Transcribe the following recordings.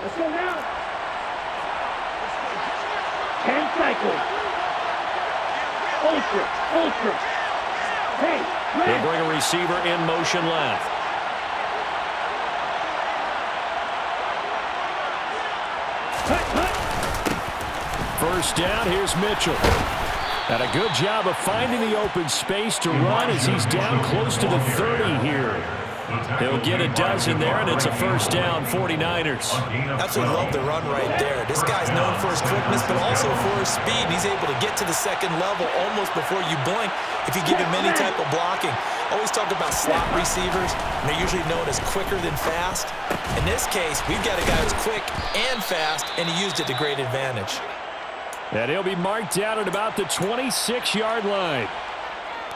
Let's go now. 10 cycles. Ultra. Hey, they'll bring a receiver in motion left. First down, here's Mitchell. And a good job of finding the open space to run as he's down close to the 30 here. He'll get a dozen there, and it's a first down, 49ers. Absolutely love the run right there. This guy's known for his quickness, but also for his speed. He's able to get to the second level almost before you blink if you give him any type of blocking. Always talk about slot receivers, and they're usually known as quicker than fast. In this case, we've got a guy who's quick and fast, and he used it to great advantage. And he'll be marked out at about the 26-yard line.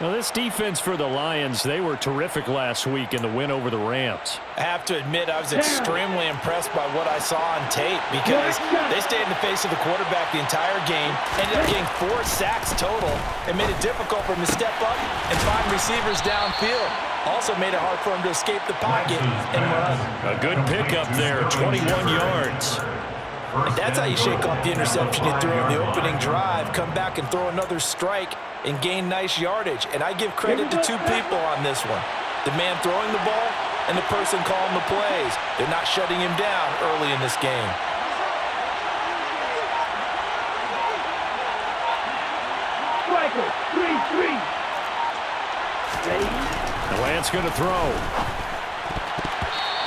Now, this defense for the Lions, they were terrific last week in the win over the Rams. I have to admit, I was extremely impressed by what I saw on tape because they stayed in the face of the quarterback the entire game, ended up getting 4 sacks total, and made it difficult for him to step up and find receivers downfield. Also made it hard for him to escape the pocket and run. A good pickup there, 21 yards. And that's how you shake off the interception you threw in the opening drive, come back and throw another strike and gain nice yardage. And I give credit to 2 people on this one. The man throwing the ball and the person calling the plays. They're not shutting him down early in this game. Striker, 3-3. Ready? The Lance going to throw.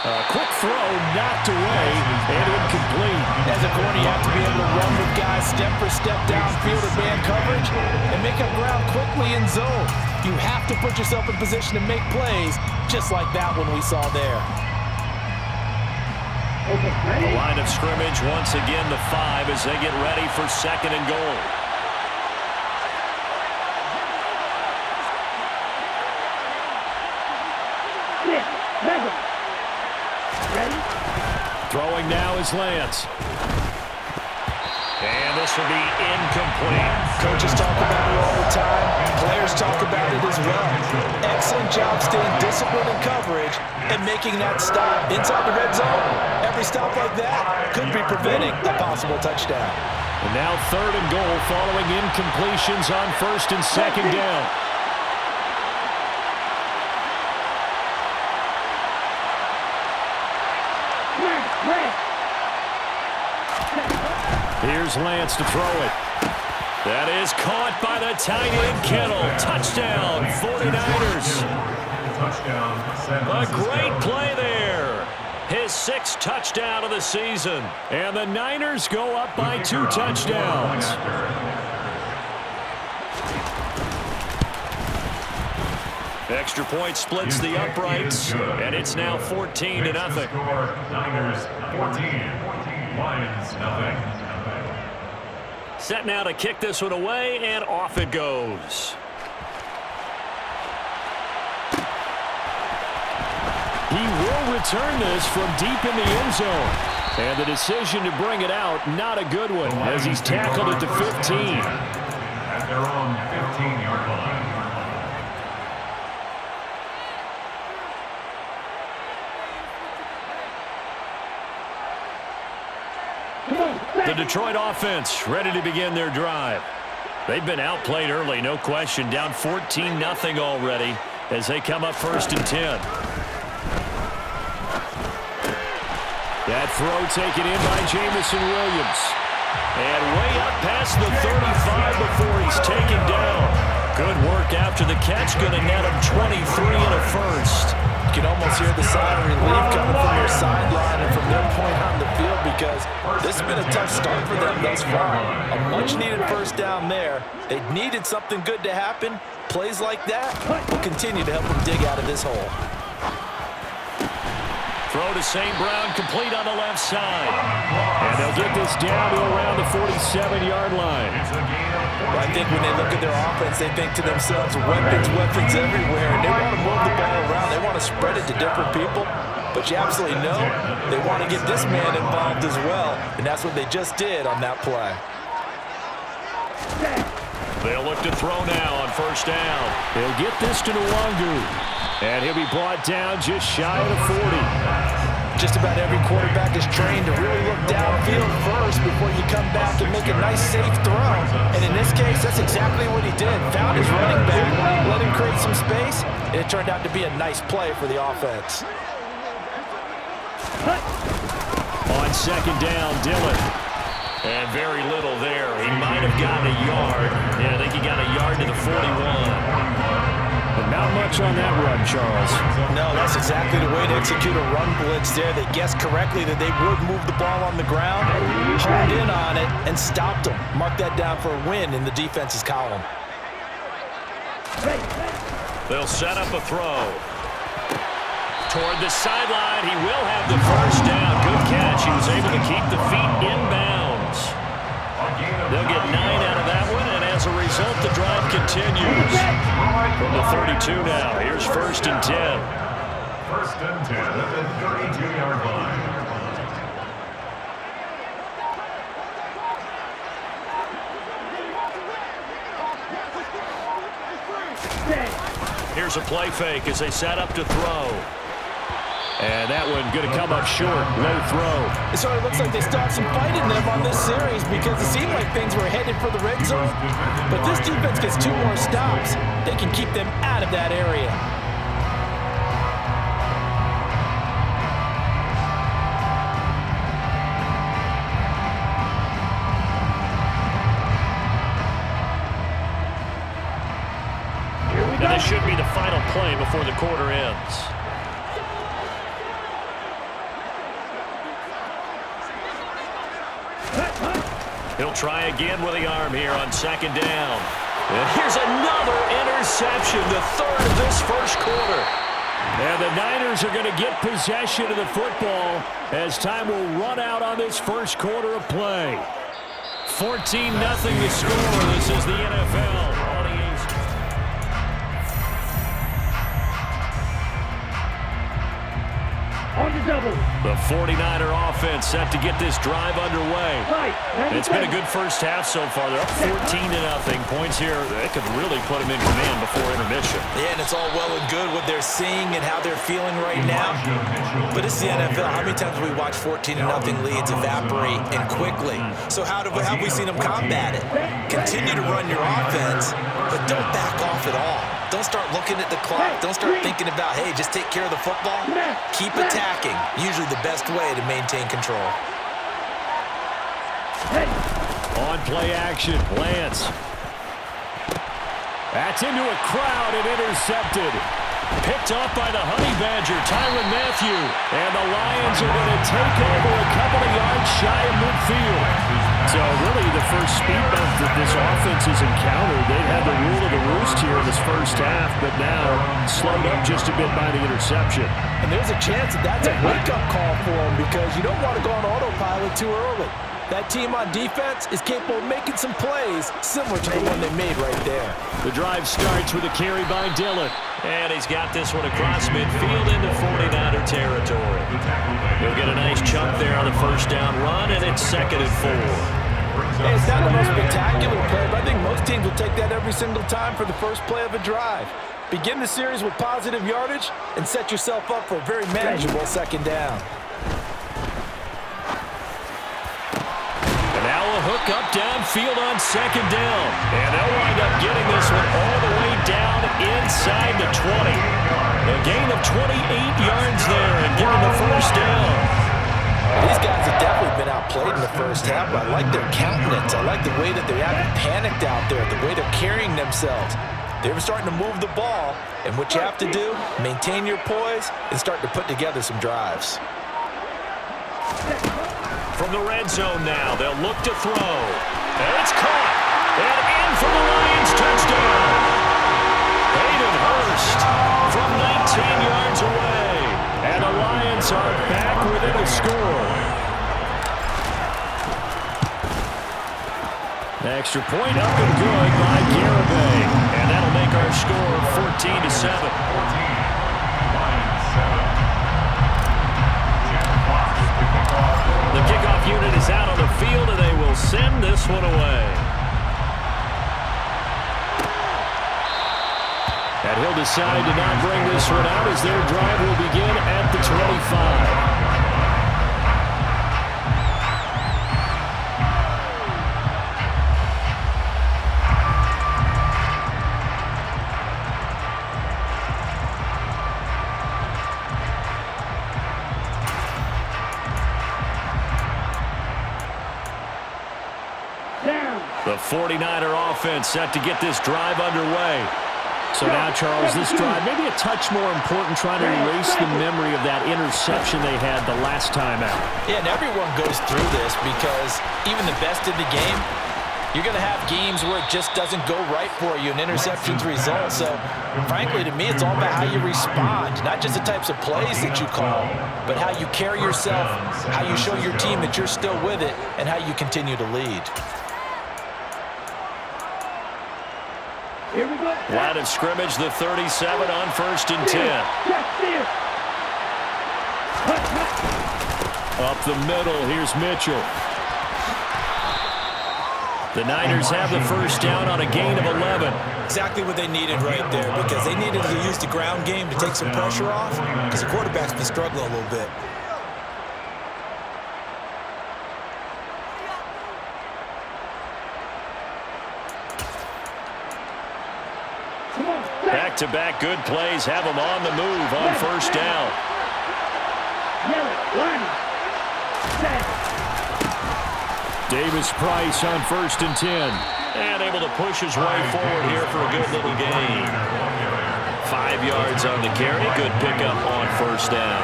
A quick throw, knocked away, and incomplete. As a corner, you have to be able to run with guys step for step downfield in man coverage and make up ground quickly in zone. You have to put yourself in position to make plays, just like that one we saw there. The line of scrimmage, once again, the 5 as they get ready for second and goal. Throwing now is Lance. And this will be incomplete. Coaches talk about it all the time. Players talk about it as well. Excellent job staying disciplined in coverage and making that stop inside the red zone. Every stop like that could be preventing a possible touchdown. And now third and goal following incompletions on first and second down. Here's Lance to throw it. That is caught by the tight end Kittle. Touchdown, 49ers. A great play there. His 6th touchdown of the season. And the Niners go up by 2 touchdowns. Extra point splits the uprights, and it's now 14-0. Niners 14, Lions nothing. Set now to kick this one away, and off it goes. He will return this from deep in the end zone. And the decision to bring it out, not a good one, as he's tackled at the 15. At their own 15-yard line. The Detroit offense ready to begin their drive. They've been outplayed early, no question, down 14-0 already as they come up first and 10. That throw taken in by Jamison Williams. And way up past the 35 before he's taken down. Good work after the catch, going to net him 23 and a first. You can almost hear the sigh of relief coming from their sideline and from their point on the field because this has been a tough start for them thus far. A much-needed first down there. They needed something good to happen. Plays like that will continue to help them dig out of this hole. Throw to St. Brown, complete on the left side. And they'll get this down to around the 47-yard line. Well, I think when they look at their offense, they think to themselves, weapons everywhere. And they want to move the ball around. They want to spread it to different people. But you absolutely know they want to get this man involved as well. And that's what they just did on that play. They'll look to throw now on first down. He'll get this to Nwangu. And he'll be brought down just shy of the 40. just about every quarterback is trained to really look downfield first before you come back and make a nice, safe throw. And in this case, that's exactly what he did. Found his running back, let him create some space, and it turned out to be a nice play for the offense. On second down, Dillon. And very little there. He might have gotten a yard. Yeah, I think he got a yard to the 41. But not much on that run, Charles. No, that's exactly the way to execute a run blitz there. They guessed correctly that they would move the ball on the ground, honed in on it, and stopped them. Mark that down for a win in the defense's column. They'll set up a throw. Toward the sideline, he will have the first down. Good catch. He was able to keep the feet inbounds. They'll get 9 out of that one, and as a result, the drive continues. From the 32 now, here's 1st and 10. 1st and 10 at the 32-yard line. Here's a play fake as they set up to throw. And that one going to come up short. Low throw. It sort of looks like they started some fight in them on this series because it seemed like things were headed for the red zone. But this defense gets 2 more stops. They can keep them out of that area. And this should be the final play before the quarter ends. He'll try again with the arm here on second down. And here's another interception, the 3rd of this first quarter. And the Niners are going to get possession of the football as time will run out on this first quarter of play. 14-0 the score. This is the NFL. On the double. The 49er offense set to get this drive underway. It's been a good first half so far. They're up 14-0. Points here, they could really put them in command before intermission. Yeah, and it's all well and good what they're seeing and how they're feeling right now. But it's the NFL. How many times have we watched 14-0 leads evaporate and quickly? So how have we seen them combat it? Continue to run your offense, but don't back off at all. Don't start looking at the clock. Don't start thinking about, hey, just take care of the football. Keep attacking. Usually the best way to maintain control. On play action, Lance. That's into a crowd and intercepted. Picked off by the Honey Badger, Tyrann Mathieu. And the Lions are going to take over a couple of yards shy of midfield. So really the first speed bump that this offense has encountered, they had the rule of the roost here in this first half, but now slowed up just a bit by the interception. And there's a chance that that's a wake-up call for them because you don't want to go on autopilot too early. That team on defense is capable of making some plays similar to the one they made right there. The drive starts with a carry by Dillon. And he's got this one across midfield into 49er territory. He'll get a nice chunk there on the first down run, and it's 2nd and 4. Hey, it's not the most spectacular play, but I think most teams will take that every single time for the first play of a drive. Begin the series with positive yardage and set yourself up for a very manageable second down. And now a hook up downfield on second down. And they'll wind up getting this one all the way down inside the 20. A gain of 28 yards there and getting the first down. These guys have definitely been outplayed in the first half, but I like their countenance. I like the way that they haven't panicked out there, the way they're carrying themselves. They're starting to move the ball, and what you have to do, maintain your poise and start to put together some drives. From the red zone now, they'll look to throw. And it's caught. And in for the Lions touchdown. Hayden Hurst from 19 yards away. And the Lions are back within a score. Extra point up and good by Garibay. And that'll make our score 14-7. The kickoff unit is out on the field, and they will send this one away. And he'll decide to not bring this one out as their drive will begin at the 25. The 49er offense set to get this drive underway. So now, Charles, this drive maybe a touch more important, trying to erase the memory of that interception they had the last time out. Yeah, and everyone goes through this because even the best in the game, you're going to have games where it just doesn't go right for you, and interceptions result. So, frankly, to me, it's all about how you respond, not just the types of plays that you call, but how you carry yourself, how you show your team that you're still with it, and how you continue to lead. Here we go. Line of scrimmage, the 37 on 1st and 10. Up the middle, here's Mitchell. The Niners have the first down on a gain of 11. Exactly what they needed right there, because they needed to use the ground game to take some pressure off, because the quarterback's been struggling a little bit. Back-to-back good plays have them on the move on first down. Davis Price on 1st and 10. And able to push his way forward here for a good little gain. 5 yards on the carry. Good pickup on first down.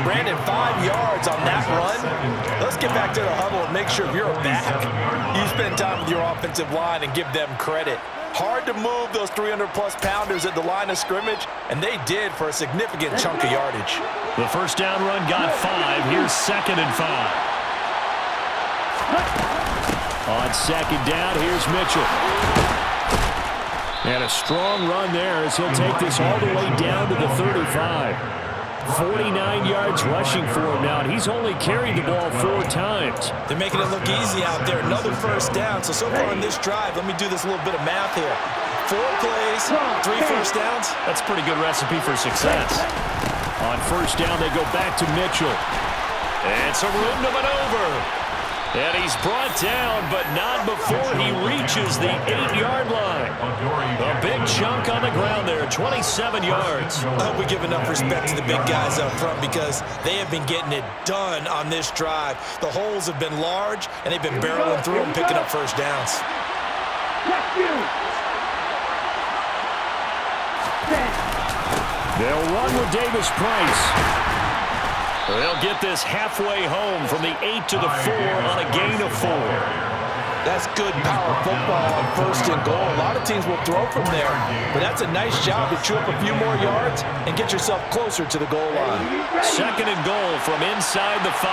Brandon, 5 yards on that run. Let's get back to the huddle and make sure you're back. You spend time with your offensive line and give them credit. Hard to move those 300-plus pounders at the line of scrimmage, and they did for a significant chunk of yardage. The first down run got 5. Here's 2nd and 5. On 2nd down, here's Mitchell. And a strong run there as he'll take this all the way down to the 35. 49 yards rushing for him now, and he's only carried the ball 4 times. They're making it look easy out there. Another first down. So far in this drive, let me do this little bit of math here. 4 plays, 3 first downs. That's a pretty good recipe for success. On first down, they go back to Mitchell. And some room to maneuver. And he's brought down, but not before he reaches the 8-yard line. A big chunk on the ground there, 27 yards. I hope we give enough respect to the big guys up front, because they have been getting it done on this drive. The holes have been large, and they've been barreling through and picking up first downs. They'll run with Davis Price. They'll get this halfway home from the 8 to the 4 on a gain of 4. That's good power football on 1st and goal. A lot of teams will throw from there, but that's a nice job to chew up a few more yards and get yourself closer to the goal line. 2nd and goal from inside the 5.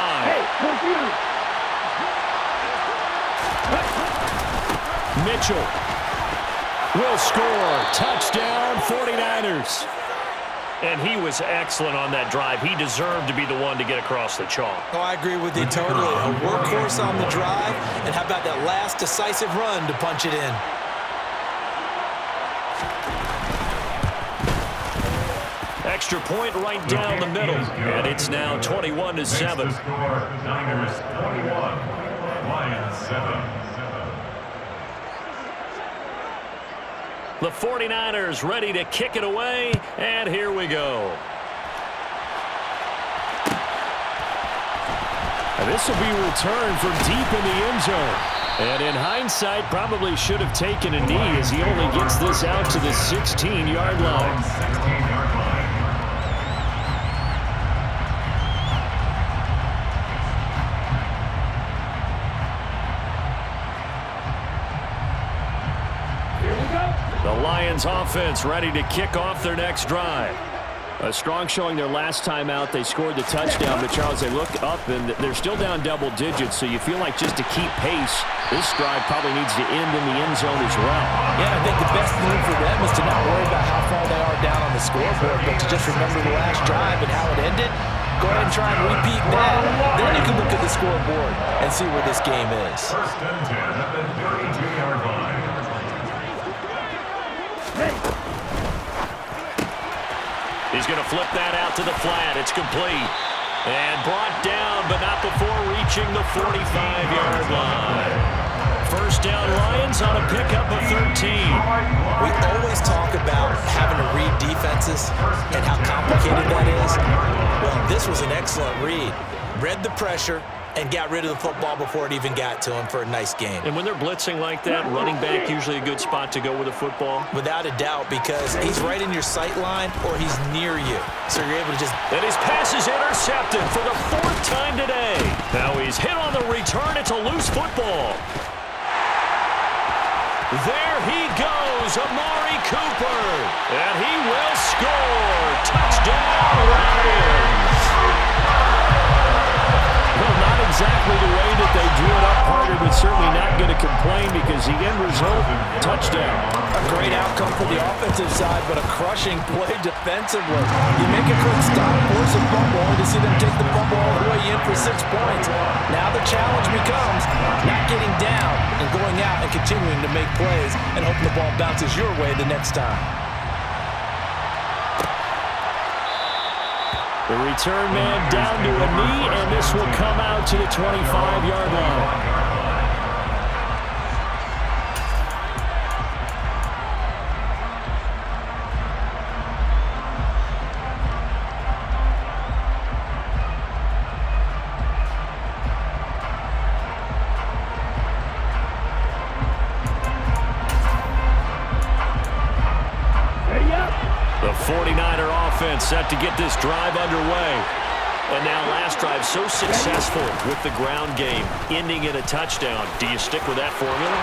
Mitchell will score. Touchdown, 49ers. And he was excellent on that drive. He deserved to be the one to get across the chalk. Oh, I agree with you totally. A workhorse on the drive, and how about that last decisive run to punch it in? Extra point right down the middle, and it's now 21-7. Niners 21, Lions 7. The 49ers ready to kick it away, and here we go. And this will be returned from deep in the end zone. And in hindsight, probably should have taken a knee, as he only gets this out to the 16-yard line. 16-yard line. The Lions offense ready to kick off their next drive. A strong showing their last time out. They scored the touchdown, but Charles, they look up and they're still down double digits, so you feel like just to keep pace, this drive probably needs to end in the end zone as well. Yeah, I think the best move for them is to not worry about how far they are down on the scoreboard, but to just remember the last drive and how it ended. Go ahead and try and repeat that. Then you can look at the scoreboard and see where this game is. 1st and 10 at the 32-yard line. He's going to flip that out to the flat. It's complete. And brought down, but not before reaching the 45-yard line. First down, Lions on a pickup of 13. We always talk about having to read defenses and how complicated that is. Well, this was an excellent read. Read the pressure, and got rid of the football before it even got to him for a nice gain. And when they're blitzing like that, running back usually a good spot to go with a football? Without a doubt, because he's right in your sight line or he's near you. So you're able to just... And his pass is intercepted for the 4th time today. Now he's hit on the return. It's a loose football. There he goes, Amari Cooper. And he will score. Touchdown, Lions. Well, not exactly the way that they drew it up, Carter, but certainly not going to complain because the end result, touchdown. A great outcome for the offensive side, but a crushing play defensively. You make a quick stop, force a fumble, only to see them take the fumble all the way in for 6 points. Now the challenge becomes not getting down and going out and continuing to make plays and hoping the ball bounces your way the next time. The return man down to a knee, and this will come out to the 25-yard line. The 49er offense set to get this drive underway. And now last drive so successful with the ground game, ending in a touchdown. Do you stick with that formula?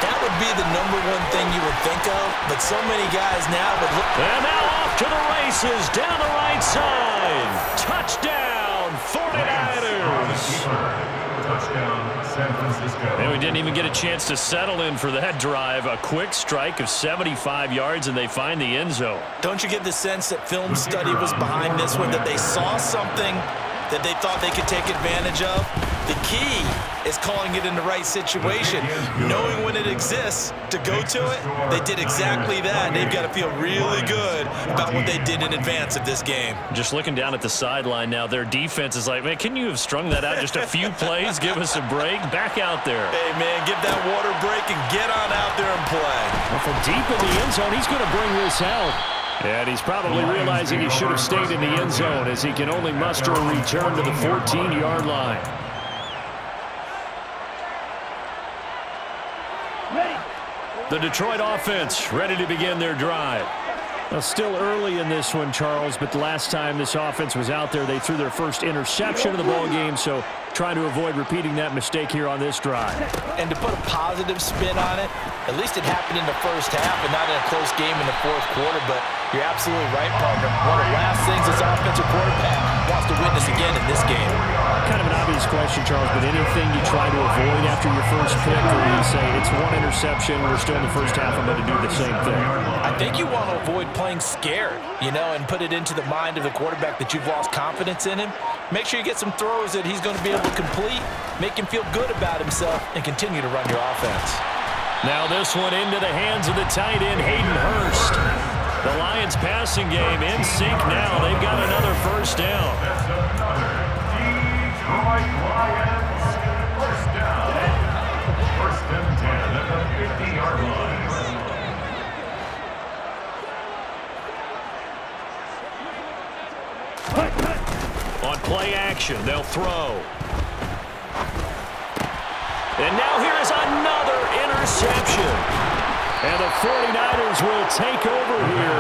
That would be the #1 thing you would think of, but so many guys now would look... And now off to the races, down the right side. Touchdown, 49ers. Touchdown, San Francisco. And we didn't even get a chance to settle in for that drive. A quick strike of 75 yards, and they find the end zone. Don't you get the sense that film study was behind this one, that they saw something that they thought they could take advantage of? The key is calling it in the right situation, knowing when it exists to go to it. They did exactly that. They've got to feel really good about what they did in advance of this game. Just looking down at the sideline now, their defense is like, man, can you have strung that out just a few plays? Give us a break. Back out there. Hey, man, give that water break and get on out there and play. Well, from deep in the end zone, he's going to bring this out. And he's probably realizing he should have stayed in the end zone as he can only muster a return to the 14-yard line. The Detroit offense ready to begin their drive. Well, still early in this one, Charles, but the last time this offense was out there, they threw their first interception of the ball game, so trying to avoid repeating that mistake here on this drive. And to put a positive spin on it, at least it happened in the first half and not in a close game in the 4th quarter, but you're absolutely right, partner. One of the last things this offensive quarterback wants to witness again in this game. Kind of an obvious question, Charles, but anything you try to avoid after your first pick, or you say it's one interception, we're still in the first half, I'm going to do the same thing? I think you want to avoid playing scared, and put it into the mind of the quarterback that you've lost confidence in him. Make sure you get some throws that he's going to be able to complete, make him feel good about himself, and continue to run your offense. Now this one into the hands of the tight end, Hayden Hurst. The Lions passing game in sync now. They've got another first down. That's another Detroit Lions first down. First and 10 at the 50-yard line. On play action, they'll throw. And now here is another interception. And the 49ers will take over here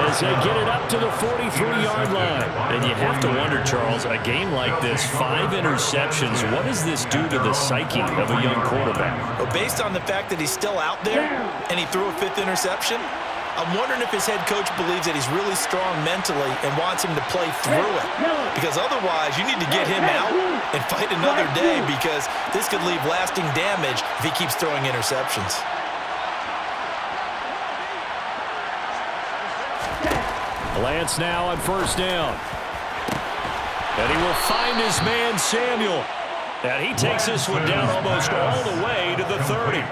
as they get it up to the 43-yard line. And you have to wonder, Charles, a game like this, 5 interceptions, what does this do to the psyche of a young quarterback? Well, based on the fact that he's still out there and he threw a 5th interception, I'm wondering if his head coach believes that he's really strong mentally and wants him to play through it. Because otherwise, you need to get him out and fight another day, because this could leave lasting damage if he keeps throwing interceptions. Lance now on first down. And he will find his man, Samuel. And he takes this one down almost all the way to the 30.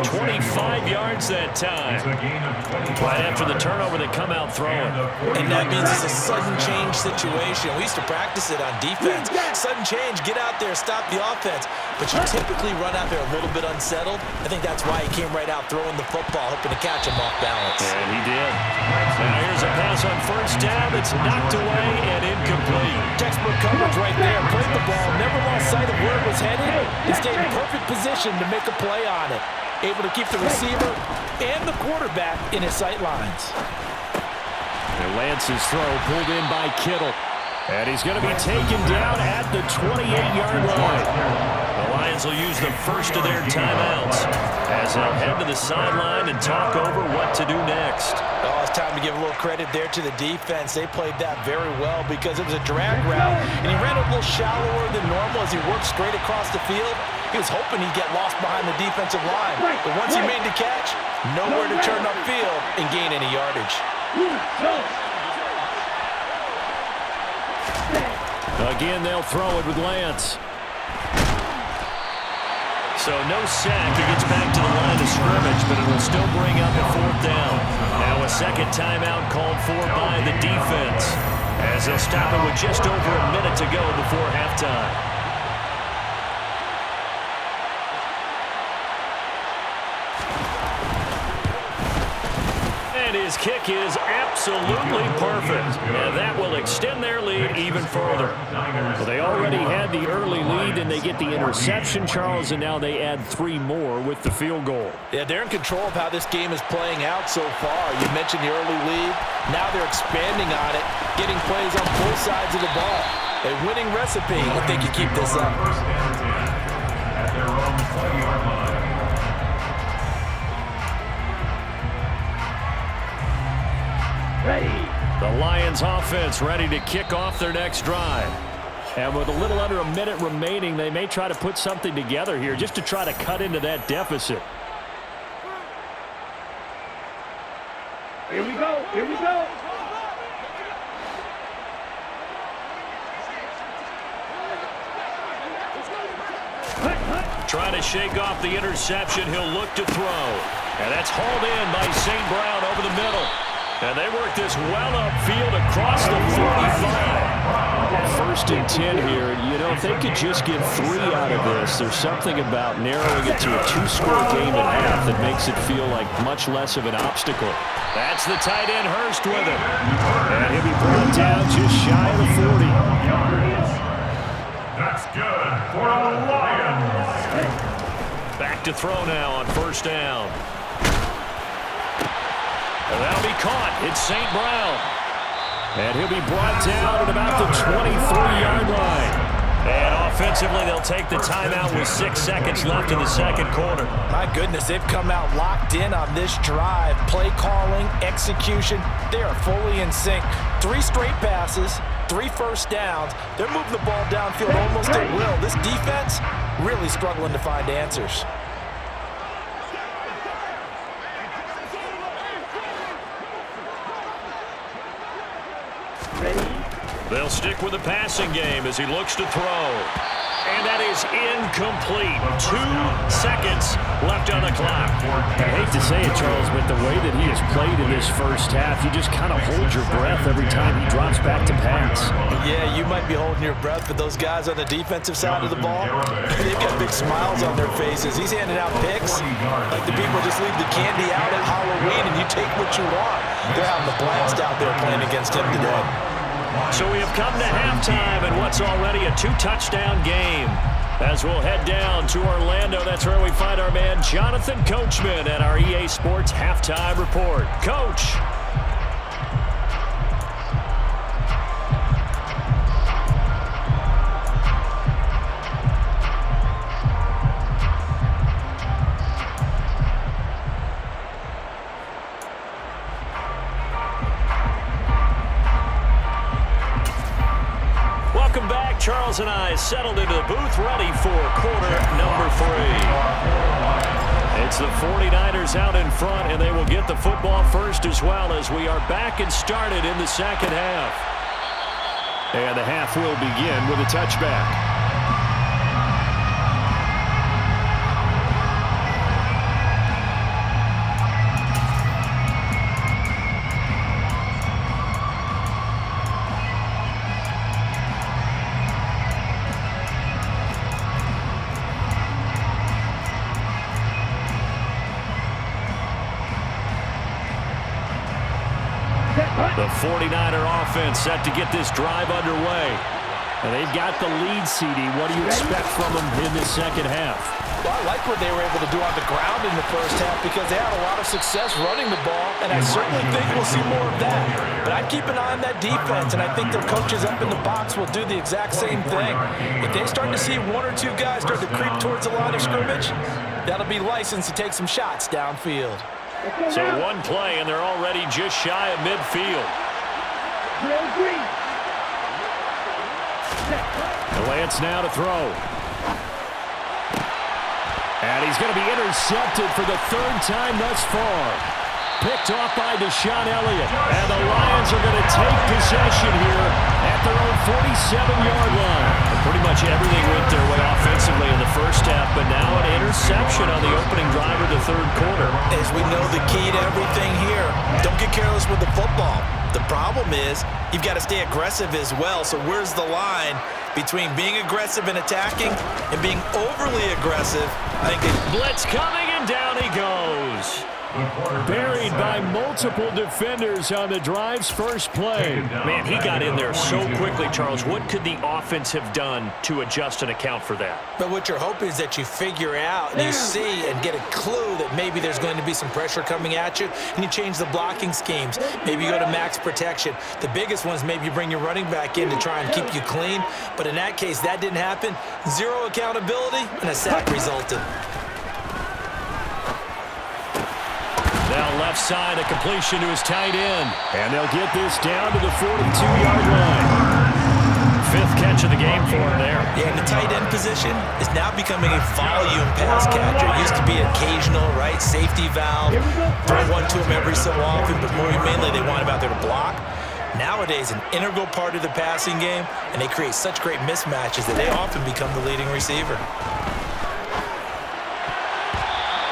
25 yards that time. Right after the turnover, they come out throwing. And that means it's a sudden change situation. We used to practice it on defense. Sudden change, get out there, stop the offense. But you typically run out there a little bit unsettled. I think that's why he came right out throwing the football, hoping to catch him off balance. And he did. Now here's a pass on first down that's knocked away and incomplete. Textbook coverage right there. Played the ball, never lost sight of where it was headed. He stayed in perfect position to make a play on it. Able to keep the receiver and the quarterback in his sight lines. And Lance's throw pulled in by Kittle. And he's going to be taken down at the 28-yard line. The Lions will use the first of their timeouts as they'll head to the sideline and talk over what to do next. Oh, it's time to give a little credit there to the defense. They played that very well because it was a drag route, and he ran a little shallower than normal as he worked straight across the field. He was hoping he'd get lost behind the defensive line. But once he made the catch, nowhere to turn upfield and gain any yardage. Again, they'll throw it with Lance. So no sack. He gets back to the line of scrimmage, but it'll still bring up a 4th down. Now a second timeout called for by the defense as they'll stop it with just over a minute to go before halftime. And his kick is absolutely perfect. And that will extend their lead even further. Well, they already had the early lead, and they get the interception, Charles, and now they add 3 more with the field goal. Yeah, they're in control of how this game is playing out so far. You mentioned the early lead. Now they're expanding on it, getting plays on both sides of the ball. A winning recipe if they can keep this up. First and 10 at their own 20-yard line. Ready. The Lions offense ready to kick off their next drive. And with a little under a minute remaining, they may try to put something together here just to try to cut into that deficit. Here we go. Here we go. Trying to shake off the interception. He'll look to throw. And that's hauled in by St. Brown over the middle. And they work this well upfield across the 45. First and 10 here. You know, if they could just get 3 out of this, there's something about narrowing it to a 2-score game at half that makes it feel like much less of an obstacle. That's the tight end Hurst with it. And he'll be brought down just shy of the 40. That's good for the Lions. Back to throw now on first down. That'll be caught. It's St. Brown. And he'll be brought down at about the 23-yard line. And offensively, they'll take the timeout with 6 seconds left in the second quarter. My goodness, they've come out locked in on this drive. Play calling, execution, they are fully in sync. 3 straight passes, 3 first downs. They're moving the ball downfield almost at will. This defense really struggling to find answers. They'll stick with the passing game as he looks to throw. And that is incomplete. 2 seconds left on the clock. I hate to say it, Charles, but the way that he has played in this first half, you just kind of hold your breath every time he drops back to pass. Yeah, you might be holding your breath, but those guys on the defensive side of the ball, they've got big smiles on their faces. He's handing out picks like the people just leave the candy out at Halloween and you take what you want. They're having a blast out there playing against him today. So we have come to halftime in what's already a 2-touchdown game. As we'll head down to Orlando, that's where we find our man Jonathan Coachman at our EA Sports Halftime Report. Coach. Welcome back. Charles and I settled into the booth ready for quarter number 3. It's the 49ers out in front, and they will get the football first as well as we are back and started in the second half. And the half will begin with a touchback. Set, The 49er offense set to get this drive underway. And they've got the lead, CD. What do you expect from them in this second half? Well, I like what they were able to do on the ground in the first half because they had a lot of success running the ball, and I certainly think we'll see more of that. But I'd keep an eye on that defense, and I think their coaches up in the box will do the exact same thing. If they start to see one or two guys start to creep towards the line of scrimmage, that'll be licensed to take some shots downfield. So one play, and they're already just shy of midfield. Lance now to throw. And he's going to be intercepted for the third time thus far. Picked off by Deshaun Elliott. And the Lions are going to take possession here at their own 47-yard line. Pretty much everything went their way offensively in the first half, but now an interception on the opening drive of the third quarter. As we know, the key to everything here, don't get careless with the football. The problem is you've got to stay aggressive as well. So where's the line between being aggressive and attacking and being overly aggressive? I think blitz coming, and down he goes. Buried by multiple defenders on the drive's first play. Man, he got in there so quickly, Charles. What could the offense have done to adjust and account for that? But what you're hoping is that you figure out and you see and get a clue that maybe there's going to be some pressure coming at you, and you change the blocking schemes. Maybe you go to max protection. The biggest one is maybe you bring your running back in to try and keep you clean. But in that case, that didn't happen. Zero accountability, and a sack resulted. Now left side, a completion to his tight end. And they'll get this down to the 42-yard line. Fifth catch of the game for him there. Yeah, and the tight end position is now becoming a volume pass catcher. It used to be occasional, right? Safety valve. Throw one to him every so often, but more mainly they want him out there to block. Nowadays, an integral part of the passing game, and they create such great mismatches that they often become the leading receiver.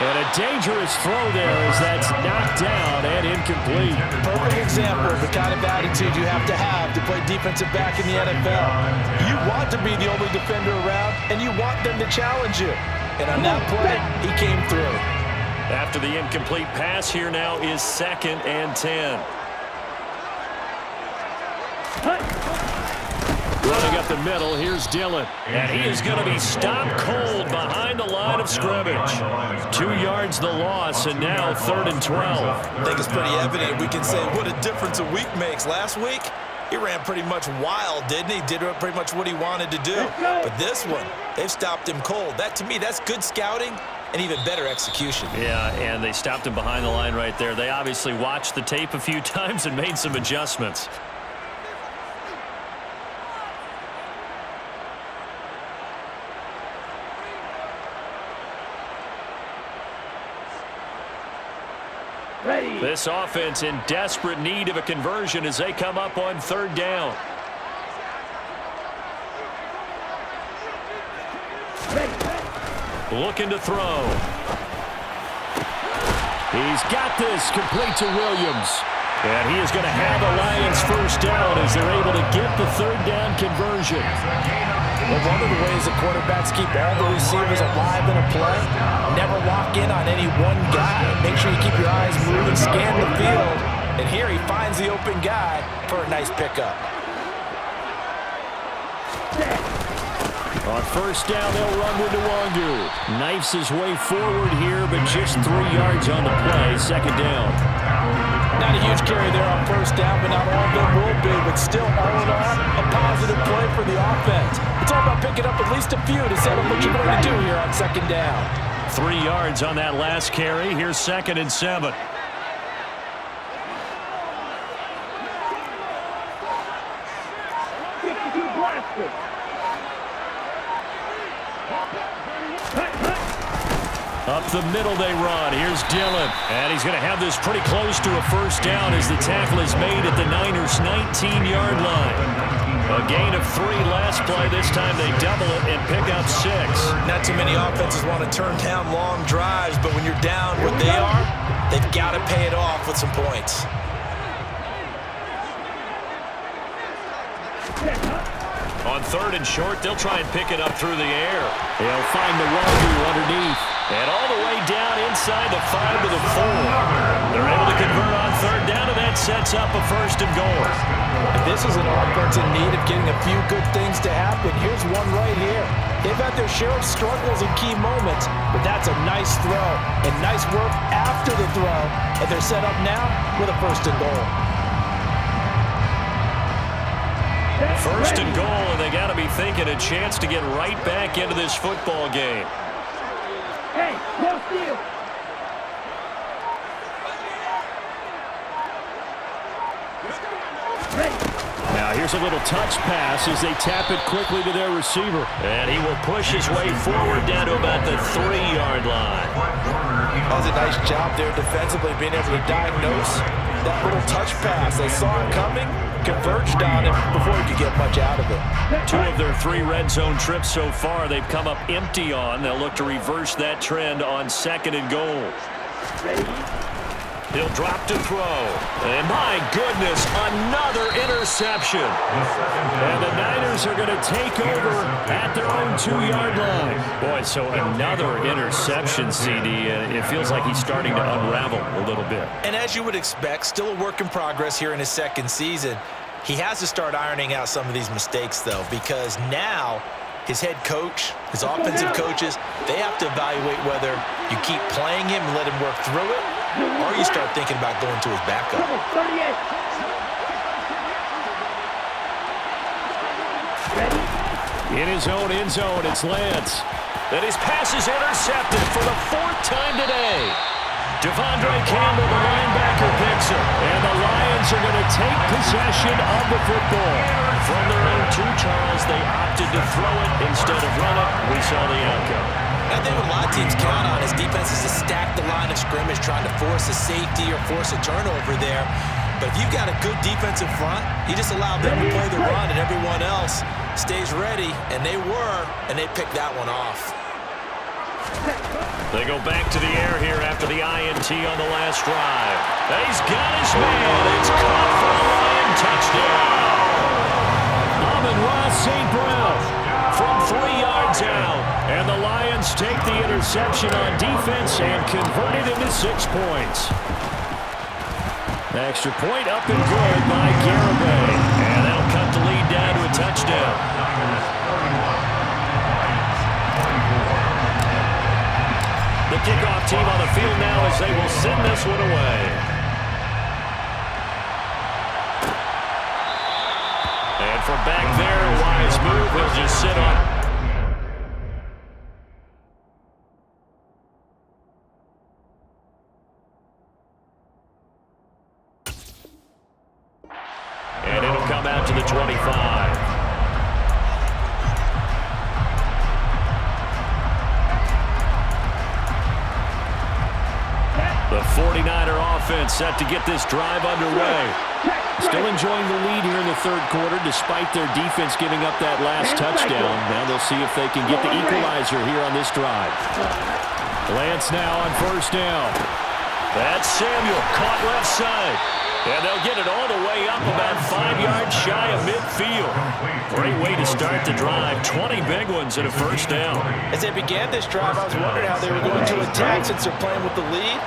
And a dangerous throw there as that's knocked down and incomplete. Perfect example of the kind of attitude you have to play defensive back in the NFL. You want to be the only defender around, and you want them to challenge you. And on that play, he came through. After the incomplete pass, here now is 2nd and 10. Running up the middle, here's Dillon. And he is going to be stopped cold behind the line of scrimmage. 2 yards the loss, and now 3rd and 12. I think it's pretty evident. We can say what a difference a week makes. Last week, he ran pretty much wild, didn't he? Did pretty much what he wanted to do. But this one, they've stopped him cold. That, to me, that's good scouting and even better execution. Yeah, and they stopped him behind the line right there. They obviously watched the tape a few times and made some adjustments. Ready. This offense in desperate need of a conversion as they come up on 3rd down. Looking to throw. He's got this complete to Williams. And he is going to have a Lions first down as they're able to get the 3rd down conversion. Well, one of the ways that quarterbacks keep all the receivers alive in a play, never lock in on any one guy. Make sure you keep your eyes moving, scan the field. And here he finds the open guy for a nice pickup. On 1st down, they'll run with Nwangu. Knifes his way forward here, but just 3 yards on the play. 2nd down. Not a huge carry there on 1st down, but not all of them will be. But still, all in all, a positive play for the offense. It's all about picking up at least a few to set up what you're going to do here on 2nd down. 3 yards on that last carry. Here's 2nd and 7. Up the middle they run. Here's Dillon. And he's going to have this pretty close to a 1st down as the tackle is made at the Niners' 19-yard line. A gain of 3 last play. This time they double it and pick up 6. Not too many offenses want to turn down long drives, but when you're down what they are, they've got to pay it off with some points. On 3rd and short, they'll try and pick it up through the air. They'll find the Wazoo underneath. And all the way down inside the 5 to the 4. They're able to convert on 3rd down, and that sets up a 1st and goal. And this is an offense in need of getting a few good things to happen. Here's one right here. They've had their share of struggles in key moments, but that's a nice throw and nice work after the throw. And they're set up now with a 1st and goal. 1st and goal, and they got to be thinking a chance to get right back into this football game. Hey, no steal. Now here's a little touch pass as they tap it quickly to their receiver. And he will push his way forward down to about the 3-yard line. That was a nice job there defensively, being able to diagnose that little touch pass. They saw it coming, converged on it before he could get much out of it. 2 of their 3 red zone trips so far they've come up empty on. They'll look to reverse that trend on 2nd and goal. He'll drop to throw. And my goodness, another interception. And the Niners are going to take over at their own 2-yard line. Boy, so another interception, CD. It feels like he's starting to unravel a little bit. And as you would expect, still a work in progress here in his 2nd season. He has to start ironing out some of these mistakes, though, because now his head coach, his offensive coaches, they have to evaluate whether you keep playing him and let him work through it, or you start thinking about going to his backup. In his own end zone, it's Lance. And his pass is intercepted for the 4th time today. Devondre Campbell, the linebacker, picks it. And the Lions are going to take possession of the football. From their own 2, Charles, they opted to throw it instead of run it. We saw the outcome. I think what a lot of teams count on is defenses to stack the line of scrimmage, trying to force a safety or force a turnover there. But if you've got a good defensive front, you just allow them to play the run and everyone else stays ready, and they were, and they picked that one off. They go back to the air here after the INT on the last drive. He's got his man. It's caught for a Lion touchdown. Amon-Ra St. Brown From 3 yards out. And the Lions take the interception on defense and convert it into 6 points. Extra point up and good by Garibay. And that'll cut the lead down to a touchdown. The kickoff team on the field now as they will send this one away. And from back there, a wise move. He'll just sit on. And it'll come out to the 25. The 49er offense set to get this drive underway. Still enjoying the lead here in the 3rd quarter despite their defense giving up that last touchdown. Now they'll see if they can get the equalizer here on this drive. Lance now on 1st down. That's Samuel caught left side. And they'll get it all the way up about 5 yards shy of midfield. Great way to start the drive. 20 big ones and a 1st down. As they began this drive, I was wondering how they were going to attack since they're playing with the lead.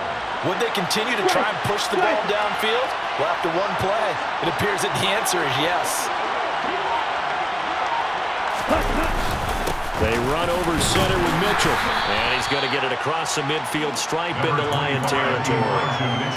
Would they continue to try and push the ball downfield? Well, after one play, it appears that the answer is yes. They run over center with Mitchell. And he's going to get it across the midfield stripe into Lion territory.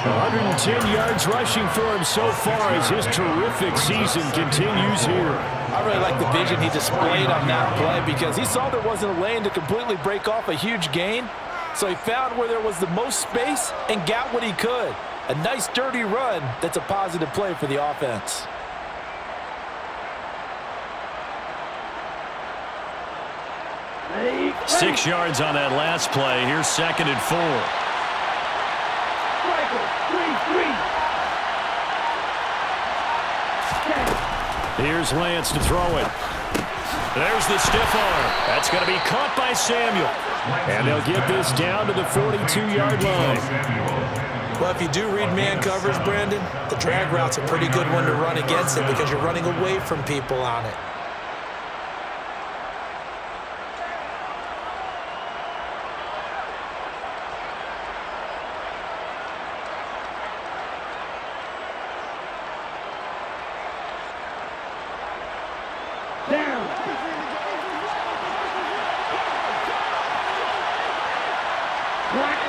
110 yards rushing for him so far as his terrific season continues here. I really like the vision he displayed on that play because he saw there wasn't a lane to completely break off a huge gain. So he found where there was the most space and got what he could. A nice dirty run that's a positive play for the offense. Hey, 6 yards on that last play. Here's 2nd and 4. Here's Lance to throw it. There's the stiff arm. That's going to be caught by Samuel. And they'll get this down to the 42-yard line. Well, if you do read man covers, Brandon, the drag route's a pretty good one to run against it because you're running away from people on it.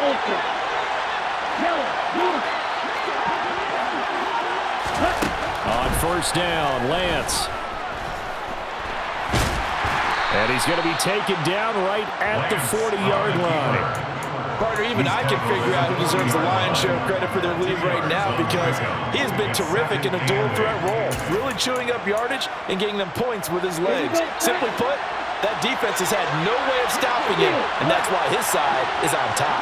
open. On first down, Lance. And he's going to be taken down right at the 40-yard line. Partner, even I can figure out who deserves the lion's share of credit for their lead right now because he has been terrific in a dual threat role, really chewing up yardage and getting them points with his legs. Simply put, that defense has had no way of stopping him, and that's why his side is on top.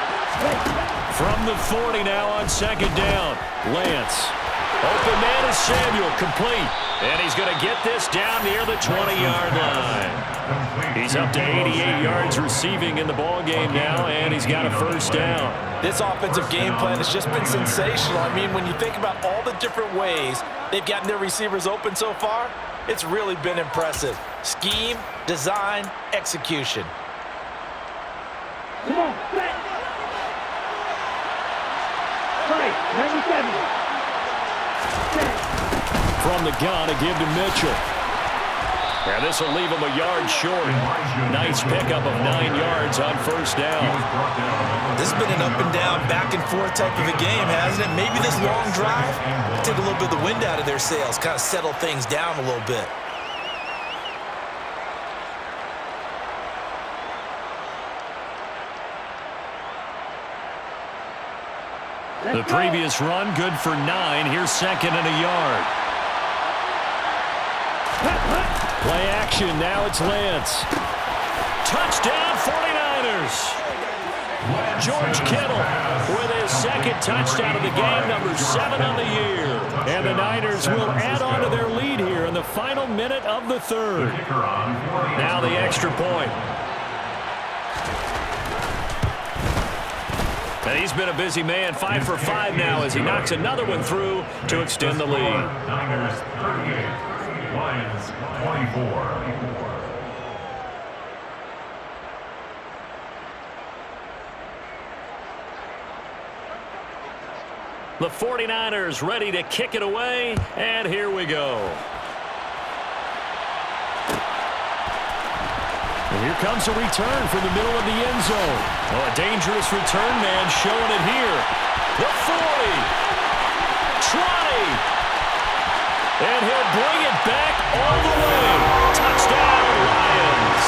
From the 40 now on second down, Lance. Open man is Samuel, complete. And he's going to get this down near the 20-yard line. He's up to 88 yards receiving in the ballgame now, and he's got a first down. This offensive game plan has just been sensational. I mean, when you think about all the different ways they've gotten their receivers open so far, it's really been impressive. Scheme, design, execution. Come on, set. Right, 97. From the gun, a give to Mitchell. And this will leave him a yard short. Nice pickup of 9 yards on first down. This has been an up and down, back and forth type of a game, hasn't it? Maybe this long drive take a little bit of the wind out of their sails, kind of settle things down a little bit. The previous run, good for 9. Here's second and a yard. Play action, now it's Lance. Touchdown, 49ers. George Kittle with his second touchdown of the game, number 7 on the year. And the Niners will add on to their lead here in the final minute of the third. Now the extra point. And he's been a busy man, 5 for 5 now as he knocks another one through to extend the lead. Niners 38. Lions 24. The 49ers ready to kick it away, and here we go. And here comes a return from the middle of the end zone. Oh, a dangerous return man showing it here. The 40. 20. And he'll bring it back all the way. Touchdown, Lions.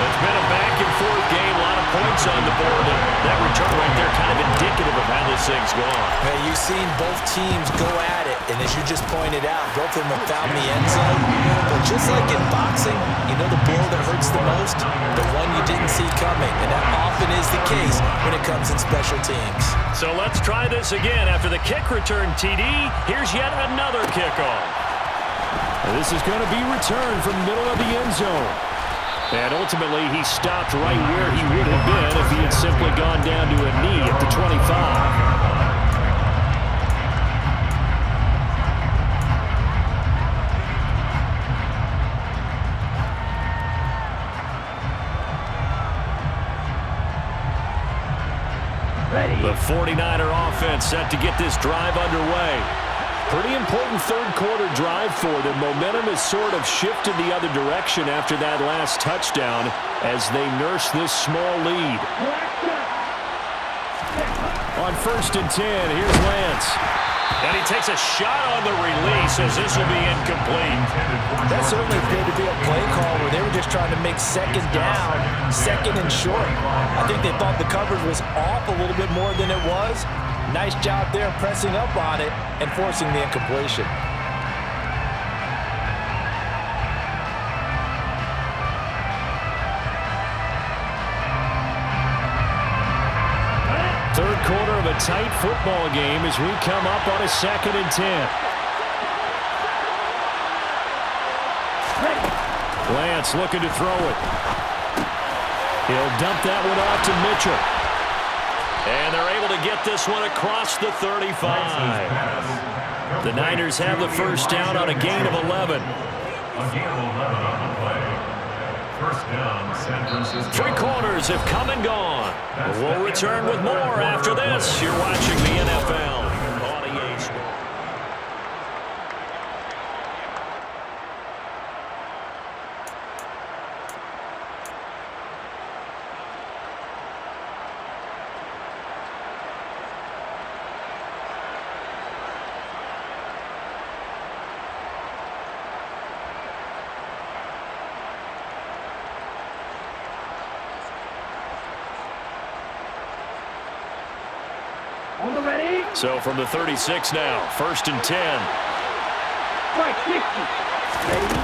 It's been a back-and-forth game, a lot of points on the board. And that return right there kind of indicative of how this thing's gone. Hey, you've seen both teams go at it, and as you just pointed out, both of them have found the end zone. But just like in boxing, you know the blow that hurts the most? The one you didn't see coming, and that often is the case when it comes in special teams. So let's try this again. After the kick return, TD, here's yet another kickoff. This is going to be returned from the middle of the end zone. And ultimately, he stopped right where he would have been if he had simply gone down to a knee at the 25. The 49er offense set to get this drive underway. Pretty important third-quarter drive for them. Momentum has sort of shifted the other direction after that last touchdown as they nurse this small lead. On first and 10, here's Lance. And he takes a shot on the release as this will be incomplete. That certainly appeared to be a play call where they were just trying to make second down, second and short. I think they thought the coverage was off a little bit more than it was. Nice job there pressing up on it and forcing the incompletion. Third quarter of a tight football game as we come up on a second and 10. Lance looking to throw it. He'll dump that one off to Mitchell. And they're able to get this one across the 35. The Niners have the first down on a gain of 11. First down, San Francisco. 3 quarters have come and gone. We'll return with more after this. You're watching the NFL on EA Sports. On the ready. So from the 36 now, 1st and 10. Strike 60. Ready.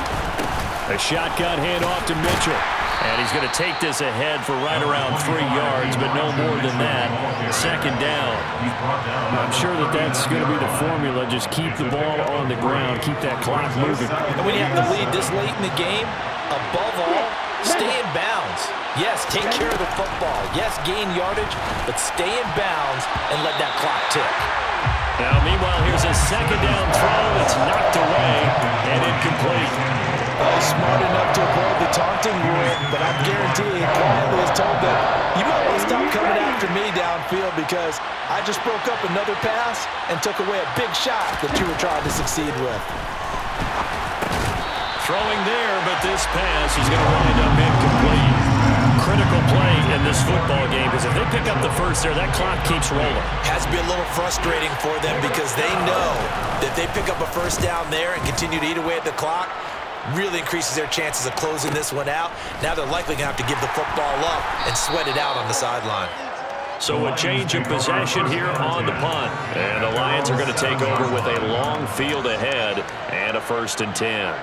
A shotgun handoff to Mitchell. And he's going to take this ahead for right around 3 yards, but no more than that. 2nd down. I'm sure that's going to be the formula. Just keep the ball on the ground. Keep that clock moving. And when you have the lead this late in the game, above all, stay in bounds. Yes, take care of the football. Yes, gain yardage, but stay in bounds and let that clock tick. Now, meanwhile, here's a 2nd down throw that's knocked away and incomplete. Smart enough to avoid the taunting rule, but I guarantee he quietly has told them, you might want to stop coming after me downfield because I just broke up another pass and took away a big shot that you were trying to succeed with. Throwing there, but this pass is going to wind up incomplete. Critical play in this football game because if they pick up the first there, that clock keeps rolling. Has to be a little frustrating for them because they know that if they pick up a first down there and continue to eat away at the clock, really increases their chances of closing this one out. Now they're likely going to have to give the football up and sweat it out on the sideline. So a change of possession here on the punt. And the Lions are going to take over with a long field ahead and a 1st and 10.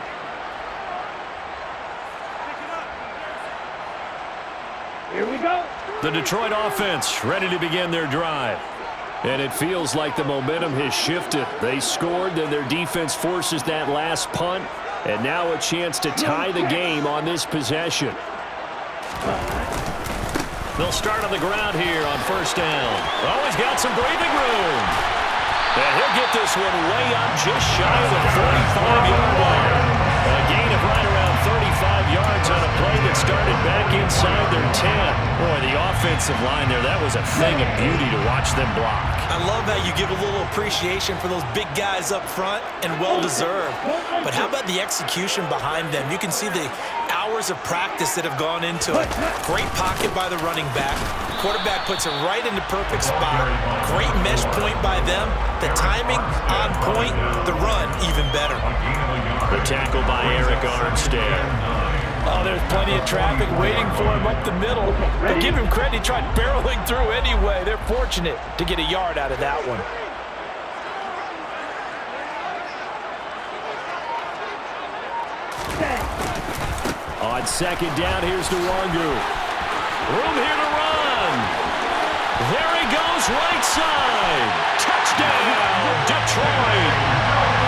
Here we go. The Detroit offense ready to begin their drive. And it feels like the momentum has shifted. They scored, then their defense forces that last punt. And now a chance to tie the game on this possession. They'll start on the ground here on 1st down. Oh, he's got some breathing room. And he'll get this one way up just shy of the 45-yard line. A gain of right around 35 yards on a play that started back inside their 10. Boy, the offensive line there, that was a thing of beauty to watch them block. I love how you give a little appreciation for those big guys up front, and well-deserved. But how about the execution behind them? You can see the hours of practice that have gone into it. Great pocket by the running back. Quarterback puts it right in the perfect spot. Great mesh point by them. The timing on point. The run even better. The tackle by Eric Armstead. Oh, there's plenty of traffic waiting for him up the middle. But give him credit, he tried barreling through anyway. They're fortunate to get a yard out of that one. On 2nd down, here's Nwangu. Room here to run. There he goes, right side. Touchdown, Detroit.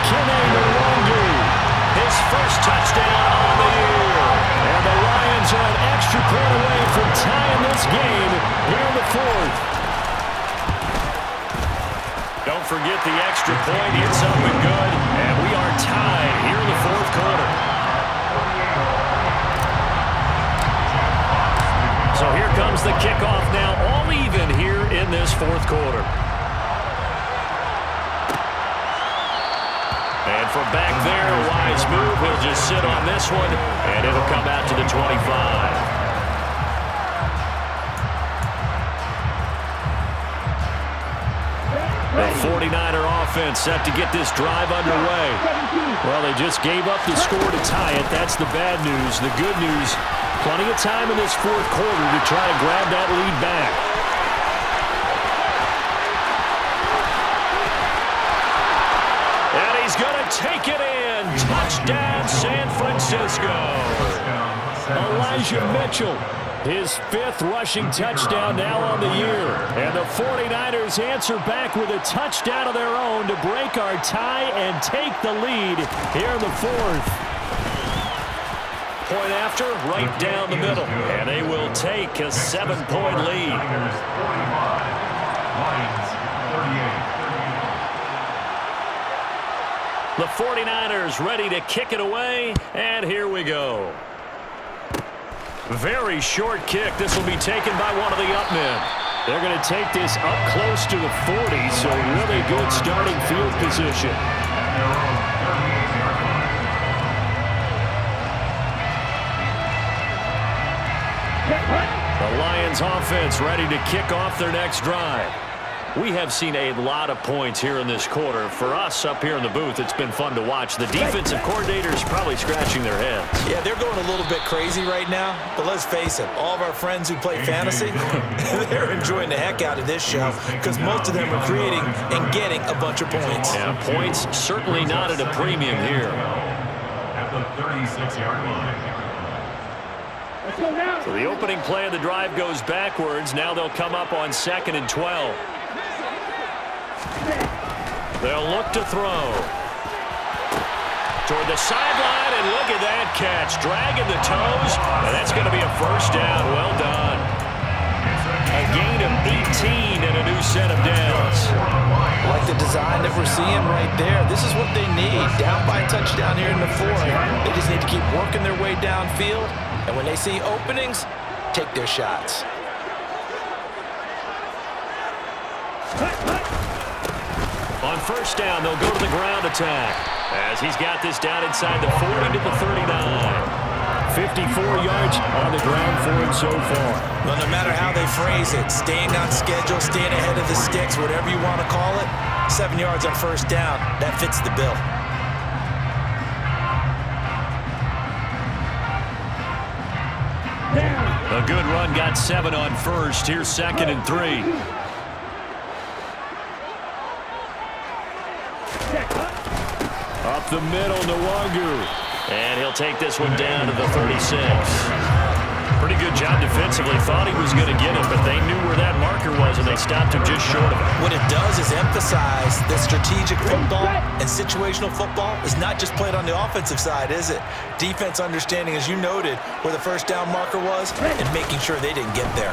Kene Nwangu. His first touchdown on the year. And the Lions are an extra point away from tying this game here in the 4th. Don't forget the extra point. It's up and good. And we are tied here in the 4th quarter. So here comes the kickoff now, all even here in this 4th quarter. And from back there, a wise move. He'll just sit on this one, and it'll come out to the 25. The 49er offense set to get this drive underway. Well, they just gave up the score to tie it. That's the bad news. The good news, plenty of time in this 4th quarter to try to grab that lead back. And he's going to take it in. Touchdown, San Francisco. Elijah Mitchell, his 5th rushing touchdown now on the year. And the 49ers answer back with a touchdown of their own to break our tie and take the lead here in the 4th. Point after, right down the middle. And they will take a 7-point lead. The 49ers ready to kick it away, and here we go. Very short kick. This will be taken by one of the up men. They're going to take this up close to the 40, so really good starting field position. The Lions offense ready to kick off their next drive. We have seen a lot of points here in this quarter. For us up here in the booth, it's been fun to watch. The defensive coordinators probably scratching their heads. Yeah, they're going a little bit crazy right now. But let's face it, all of our friends who play fantasy, they're enjoying the heck out of this show because most of them are creating and getting a bunch of points. Yeah, points certainly not at a premium here. At the 36-yard line. Let's go now. So the opening play of the drive goes backwards. Now they'll come up on 2nd and 12. They'll look to throw. Toward the sideline, and look at that catch. Dragging the toes, and that's going to be a first down. Well done. A gain of 18 and a new set of downs. Like the design that we're seeing right there. This is what they need. Down by a touchdown here in the 4th. They just need to keep working their way downfield. And when they see openings, take their shots. On first down, they'll go to the ground attack as he's got this down inside the 40 to the 39. 54 yards on the ground for him so far. Well, no matter how they phrase it, staying on schedule, staying ahead of the sticks, whatever you want to call it, 7 yards on first down, that fits the bill. A good run got 7 on first. Here's 2nd and 3. Up the middle, Nwangu. And he'll take this one down to the 36. Pretty good job defensively. Thought he was going to get him, but they knew where that marker was, and they stopped him just short of it. What it does is emphasize that strategic football and situational football is not just played on the offensive side, is it? Defense understanding, as you noted, where the first down marker was and making sure they didn't get there.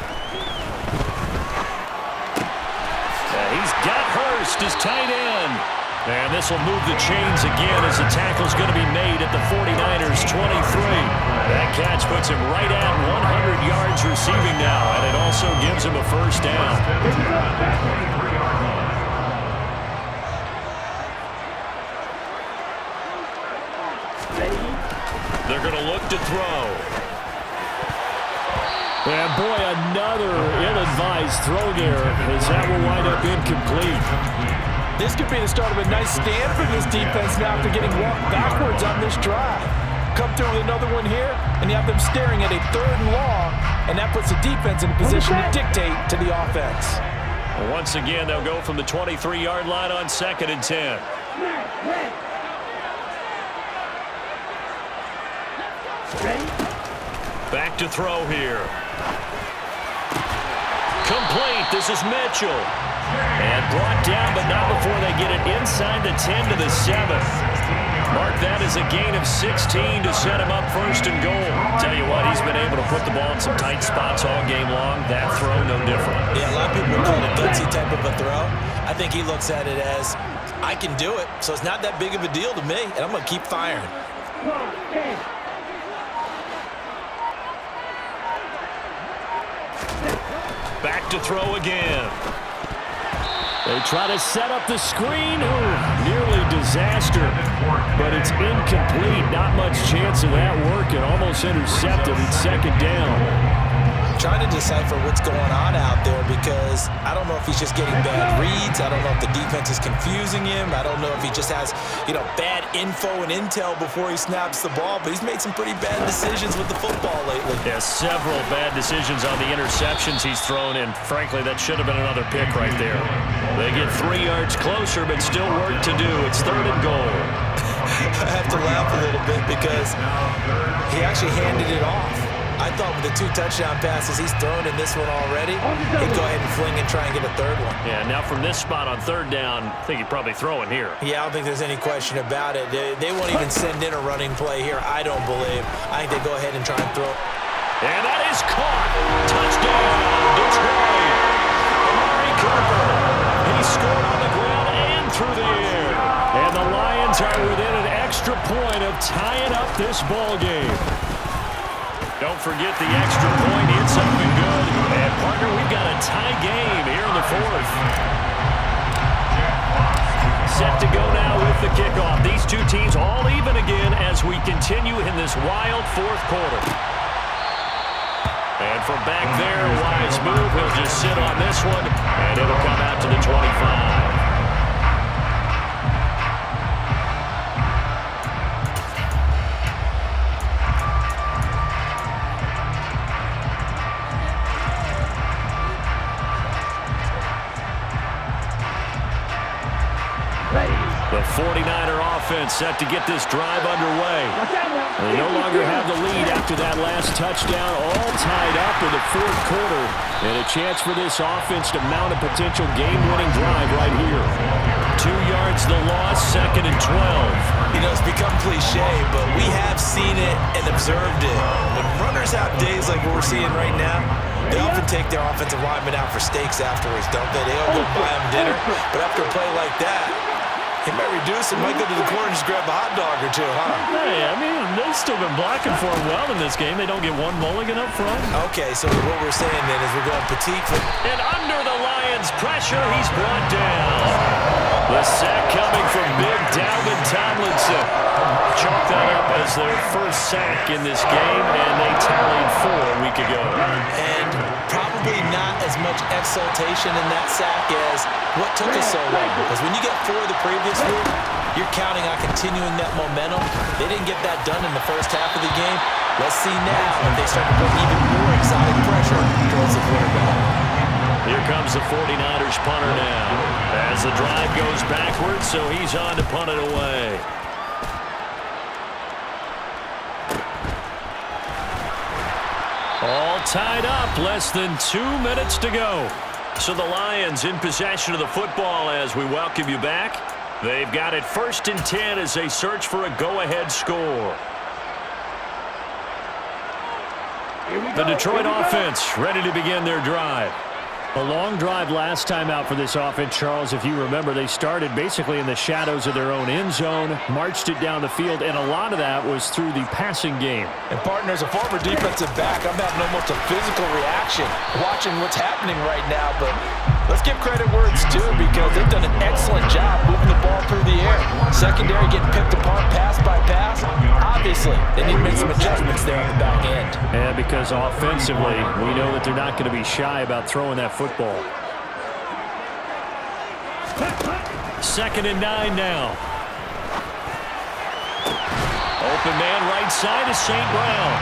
He's got Hurst as tight end. And this will move the chains again as the tackle's going to be made at the 49ers 23. That catch puts him right at 100 yards receiving now, and it also gives him a first down. They're going to look to throw. And boy, another ill-advised throw there as that will wind up incomplete. This could be the start of a nice stand for this defense now after getting walked backwards on this drive. Come through with another one here, and you have them staring at a 3rd and long, and that puts the defense in a position to dictate to the offense. Well, once again, they'll go from the 23-yard line on 2nd and 10. Back to throw here. Complete. This is Mitchell. And brought down, but not before they get it inside the 10 to the 7. Mark that as a gain of 16 to set him up 1st and goal. Tell you what, he's been able to put the ball in some tight spots all game long. That throw, no different. Yeah, a lot of people would call it a gutsy type of a throw. I think he looks at it as, I can do it, so it's not that big of a deal to me, and I'm going to keep firing. Back to throw again. They try to set up the screen. Ooh, nearly disaster. But it's incomplete. Not much chance of that working. Almost intercepted. It's 2nd down. Trying to decipher what's going on out there because I don't know if he's just getting bad reads. I don't know if the defense is confusing him. I don't know if he just has, bad info and intel before he snaps the ball. But he's made some pretty bad decisions with the football lately. Yeah, several bad decisions on the interceptions he's thrown in. Frankly, that should have been another pick right there. They get 3 yards closer, but still work to do. It's 3rd and goal. I have to laugh a little bit because he actually handed it off. I thought with the 2 touchdown passes he's thrown in this one already, he'd go ahead and fling and try and get a 3rd one. Yeah, now from this spot on 3rd down, I think he'd probably throw it here. Yeah, I don't think there's any question about it. They won't even send in a running play here, I don't believe. I think they go ahead and try and throw. And that is caught. Touchdown, Detroit. Amari Cooper. He scored on the ground and through the air. And the Lions are within an extra point of tying up this ball game. Don't forget the extra point. It's up and good. And, partner, we've got a tie game here in the 4th. Set to go now with the kickoff. These two teams all even again as we continue in this wild 4th quarter. And from back there, wise move. He'll just sit on this one, and it'll come out to the 25. The 49er offense set to get this drive underway. They no longer have the lead after that last touchdown, all tied up in the fourth quarter. And a chance for this offense to mount a potential game-winning drive right here. 2 yards the loss, 2nd and 12. You know, it's become cliche, but we have seen it and observed it. When runners have days like what we're seeing right now, they often take their offensive linemen out for steaks afterwards, don't they? They all go buy them dinner, but after a play like that, he might reduce it, might go to the corner and just grab a hot dog or two, huh? Hey, I mean, they've still been blocking for him well in this game. They don't get one mulligan up front. Okay, so what we're saying then is we're going petite for... And under the Lions' pressure, he's brought down. The sack coming from big Dalvin Tomlinson. Chalk that up as their first sack in this game, and they tallied 4 a week ago. And probably not as much exultation in that sack as what took us so long. Because when you get 4 the previous week, you're counting on continuing that momentum. They didn't get that done in the first half of the game. Let's see now if they start to put even more exotic pressure towards the quarterback. Here comes the 49ers punter now. As the drive goes backwards, so he's on to punt it away. All tied up, less than 2 minutes to go. So the Lions in possession of the football as we welcome you back. They've got it 1st and 10 as they search for a go-ahead score. The Detroit offense ready to begin their drive. A long drive last time out for this offense, Charles. If you remember, they started basically in the shadows of their own end zone, marched it down the field, and a lot of that was through the passing game. And, partner, as a former defensive back, I'm having almost a physical reaction watching what's happening right now. But let's give credit where it's due because they've done an excellent job moving the ball through the air. Secondary getting picked apart pass by pass. Obviously, they need to make some adjustments there on the back end. And because offensively, we know that they're not going to be shy about throwing that football. 2nd and 9 now. Open man right side is St. Brown.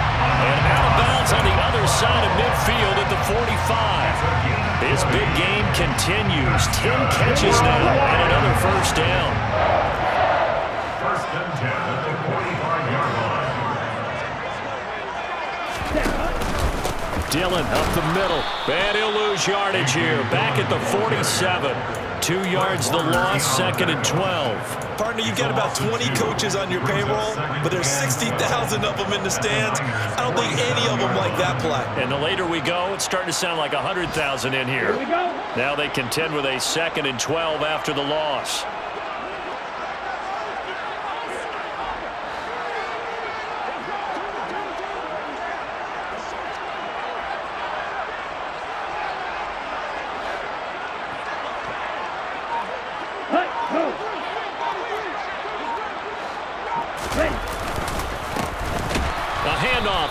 And out of bounds on the other side of midfield at the 45. His big game continues. 10 catches now and another first down. 1st and 10 at the 45-yard line. Dillon up the middle. And he'll lose yardage here. Back at the 47. 2 yards the loss, 2nd and 12. Partner, you've got about 20 coaches on your payroll, but there's 60,000 of them in the stands. I don't think any of them like that play. And the later we go, it's starting to sound like 100,000 in here. Now they contend with a 2nd and 12 after the loss.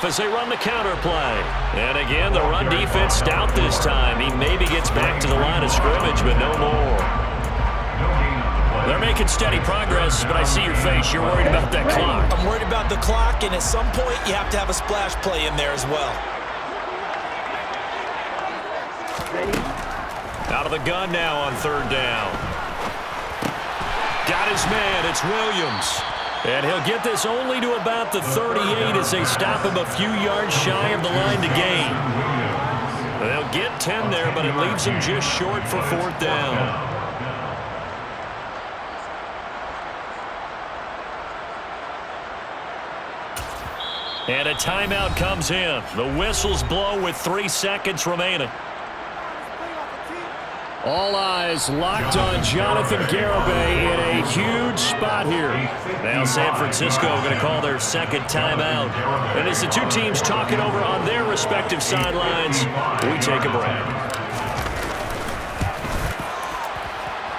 As they run the counter play. And again, the run defense stout this time. He maybe gets back to the line of scrimmage, but no more. They're making steady progress, but I see your face. You're worried about that clock. I'm worried about the clock, and at some point, you have to have a splash play in there as well. Out of the gun now on 3rd down. Got his man. It's Williams. And he'll get this only to about the 38 as they stop him a few yards shy of the line to gain. They'll get 10 there, but it leaves him just short for 4th down. And a timeout comes in. The whistles blow with 3 seconds remaining. All eyes locked on Jonathan Garibay in a huge spot here. Now San Francisco going to call their 2nd timeout. And as the two teams talk it over on their respective sidelines, we take a break.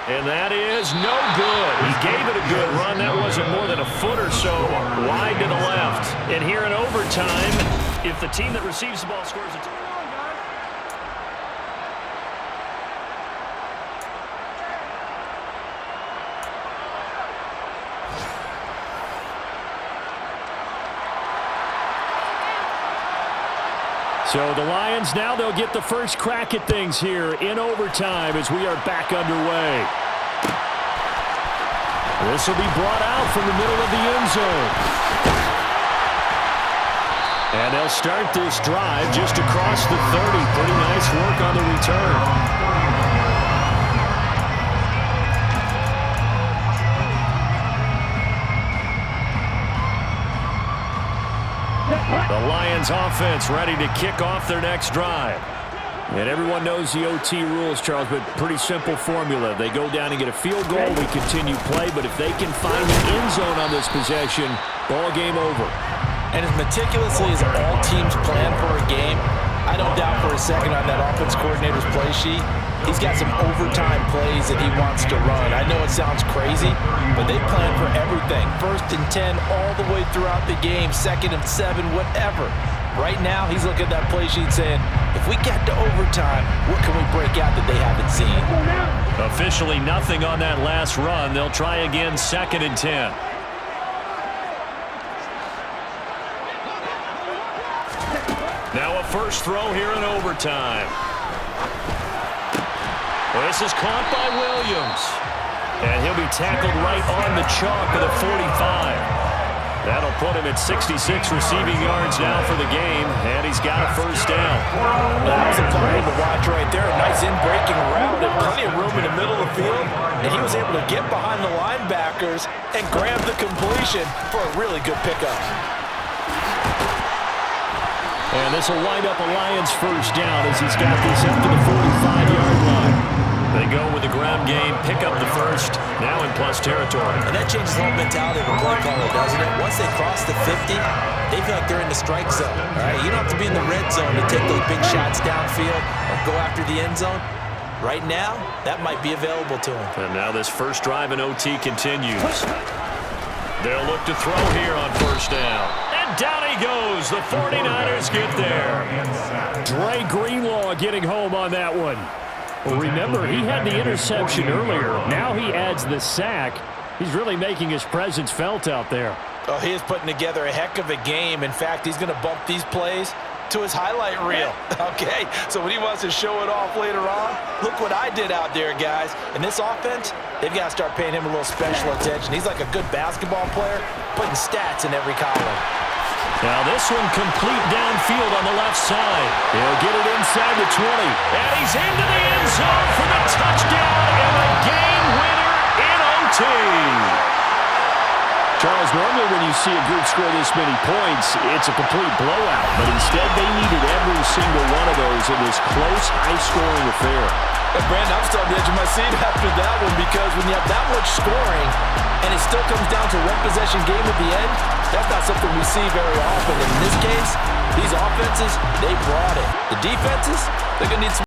And that is no good. He gave it a good run. That wasn't more than a foot or so wide to the left. And here in overtime, If the team that receives the ball scores a touchdown. So the Lions now, they'll get the first crack at things here in overtime as we are back underway. This will be brought out from the middle of the end zone. And they'll start this drive just across the 30. Pretty nice work on the return. The Lions offense ready to kick off their next drive. And everyone knows the OT rules, Charles, but pretty simple formula. They go down and get a field goal, we continue play, but if they can find the end zone on this possession, ball game over. And as meticulously as all teams plan for a game, I don't doubt for a second on that offense coordinator's play sheet, he's got some overtime plays that he wants to run. I know it sounds crazy, but they plan for everything. 1st and 10 all the way throughout the game, 2nd and 7, whatever. Right now, he's looking at that play sheet saying, if we get to overtime, what can we break out that they haven't seen? Officially nothing on that last run. They'll try again 2nd and 10. Now a first throw here in overtime. This is caught by Williams. And he'll be tackled right on the chalk at a 45. That'll put him at 66 receiving yards now for the game, and he's got a first down. That was a play to watch right there. A nice in-breaking route and plenty of room in the middle of the field. And he was able to get behind the linebackers and grab the completion for a really good pickup. And this will wind up a Lions first down as he's got this up to the 45-yard line. They go with the ground game, pick up the first, now in plus territory. And that changes the whole mentality of a play caller, doesn't it? Once they cross the 50, they feel like they're in the strike zone. All right, you don't have to be in the red zone to take those big shots downfield or go after the end zone. Right now, that might be available to them. And now this first drive in OT continues. They'll look to throw here on first down. And down he goes. The 49ers get there. Dre Greenlaw getting home on that one. Well, remember, he had the interception earlier. Now he adds the sack. He's really making his presence felt out there. Oh, he is putting together a heck of a game. In fact, he's going to bump these plays to his highlight reel. Okay, so when he wants to show it off later on, look what I did out there, guys. And this offense, they've got to start paying him a little special attention. He's like a good basketball player, putting stats in every column. Now this one complete downfield on the left side. He'll get it inside the 20. And he's into the end zone for the touchdown and a game winner in OT. Charles, normally when you see a group score this many points, it's a complete blowout. But instead, they needed every single one of those in this close, high-scoring affair. And Brandon, I'm still on the edge of my seat after that one because when you have that much scoring and it still comes down to one possession game at the end, that's not something we see very often. And in this case, these offenses, they brought it. The defenses, they're going to need some